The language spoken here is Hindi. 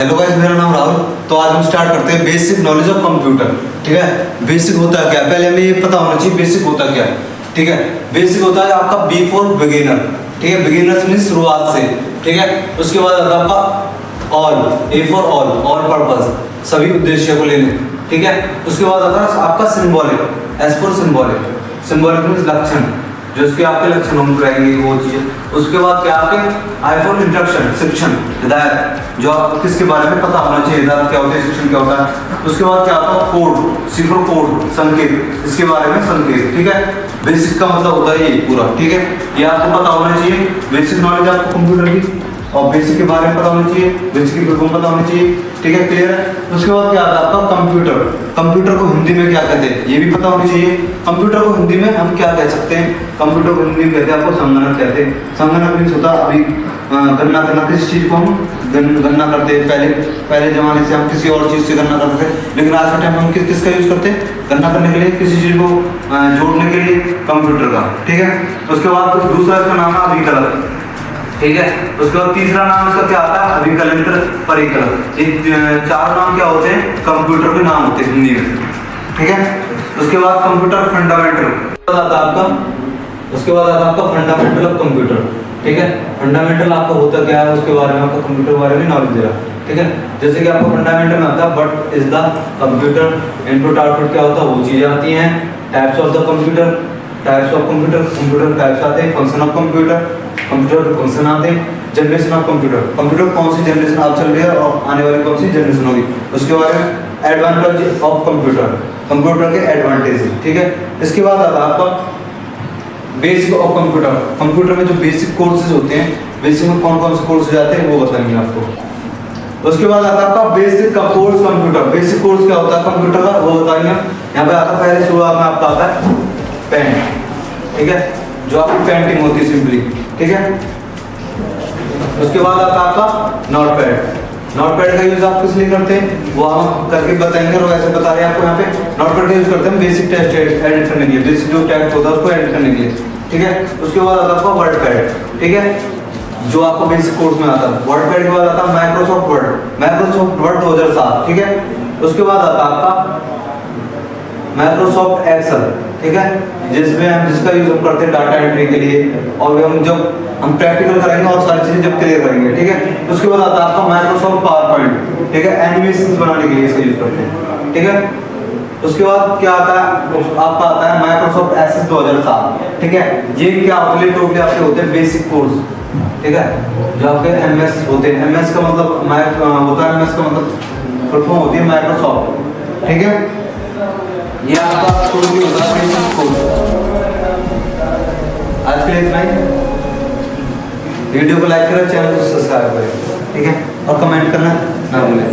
हेलो गाइस, मेरा नाम राहुल। तो आज हम स्टार्ट करते हैं बेसिक नॉलेज ऑफ कंप्यूटर। ठीक है, बेसिक होता है क्या, पहले हमें ये पता होना चाहिए बेसिक होता क्या है। ठीक है, बेसिक होता है आपका बी फॉर बिगिनर। ठीक है, बिगिनर मींस शुरुआत से। ठीक है, उसके बाद आता है आपका all, A for all purpose, सभी उद्देश्य को लेने। ठीक है, उसके बाद आता है आपका symbolic, S for symbolic. Symbolic means लक्षण, जो उसके आपके लक्षण हम रहेंगे वो चीज। उसके बाद क्या आपके आई फॉर इंस्ट्रक्शन, शिक्षण, हिदायत, जो आपको किसके बारे में पता होना चाहिए, हिदायत क्या होता है, शिक्षण क्या होता है। उसके बाद क्या आता है कोड, सी फॉर कोड, संकेत, इसके बारे में संकेत। ठीक है, बेसिक का मतलब होता है ये पूरा। ठीक है, ये आपको पता होना चाहिए, बेसिक नॉलेज आपको कंप्यूटर की, और बेसिक के बारे में पता होना चाहिए, बेसिक की फुल पता होनी चाहिए। ठीक है, क्लियर है। उसके बाद क्या आता है आपका कंप्यूटर। कंप्यूटर को हिंदी में क्या कहते हैं ये भी पता होनी चाहिए। कंप्यूटर को हिंदी में हम क्या कह सकते हैं, कंप्यूटर को हिंदी में कहते हैं आपको संगणक कहते हैं। संगणक मीन्स होता है अभी गणना करना, किसी चीज को हम गणना करते हैं। पहले जमाने से हम किसी और चीज से गणना करते थे, लेकिन आज के टाइम हम किसका यूज करते हैं गणना करने के लिए, किसी चीज को जोड़ने के लिए कंप्यूटर का। ठीक है, उसके बाद दूसरा इसका नाम है अभिकलक। ठीक है, उसके बाद तीसरा नाम इसका क्या आता है अभिकलंत्र, परिकलक। ये चार नाम क्या होते हैं कंप्यूटर के नाम होते हैं हिंदी में। ठीक है, उसके बाद कंप्यूटर फंडामेंटल आता है आपका, उसके बाद आता है आपका फंडामेंटल ऑफ कंप्यूटर। ठीक है, फंडामेंटल आपका होता क्या है उसके बारे में, आपका कंप्यूटर के बारे में नॉलेज दे रहा। ठीक है, जैसे कि आपको फंडामेंटल में आता है what is the computer, input output क्या होता है वो चीजें आती हैं। Types of the computer, types of computer, computer types आते हैं। फंक्शन ऑफ कंप्यूटर, कंप्यूटर के फंक्शन आते हैं। जनरेशन ऑफ कंप्यूटर, कंप्यूटर कौन सी जनरेशन अब चल रही है और आने वाली कौन सी जनरेशन होगी उसके बारे में। एडवांटेज ऑफ कंप्यूटर, कंप्यूटर के एडवांटेज। ठीक है, इसके बाद आता है आपका बेसिक ऑफ कंप्यूटर। कंप्यूटर में जो बेसिक कोर्सेज होते हैं, बेसिक में कौन कौन से कोर्स जाते हैं वो बताएंगे आपको। उसके बाद आता है आपका बेसिक का कोर्स कंप्यूटर। बेसिक कोर्स क्या होता है कंप्यूटर का वो बताएंगे। यहाँ पे आता है पहले शुरुआत में आपका आता है पेंट। ठीक है, जो आपकी पेंटिंग होती है सिंपली। ठीक है, उसके बाद आता है आपका नोटपैड। नोटपैड का यूज आप किस लिए करते हैं वो हम करके बताएंगे, और ऐसे बता रहे हैं आपको। यहाँ पे नोटपैड का यूज करते हैं बेसिक टेक्स्ट एडिट करने के लिए, बेसिक जो टेक्स्ट होता है उसको एडिट करने के लिए। ठीक है, उसके बाद आता है आपका वर्डपैड। ठीक है, जो आपको बेसिक कोर्स में आता है। वर्डपैड के बाद आता है माइक्रोसॉफ्ट वर्ड, माइक्रोसॉफ्ट वर्ड 2007। ठीक है, उसके बाद आता है आपका माइक्रोसॉफ्ट एक्सेल। ठीक है, जिसका यूज हम करते हैं डाटा एंट्री के लिए, और हम प्रैक्टिकल करेंगे और सारी चीजें जब क्लियर करेंगे। ठीक है, उसके बाद आता है आपका माइक्रोसॉफ्ट पावर पॉइंट। ठीक है, एनिमेशन बनाने के लिए इसका यूज करते हैं। ठीक है, उसके बाद क्या आता है आपका आता है माइक्रोसॉफ्ट एक्सेस 2007। ठीक है, ये क्या होते हैं टोटली आपके होते हैं बेसिक कोर्स। ठीक है, जो आपके एमएस होते हैं, एमएस का मतलब होता है, एमएस का मतलब फुल फॉर्म होती है माइक्रोसॉफ्ट। ठीक है, ये आपका टोटली होता है बेसिक कोर्स। आज के लिए इतना ही। वीडियो को लाइक करें, चैनल को सब्सक्राइब करें। ठीक है, और कमेंट करना ना भूलें।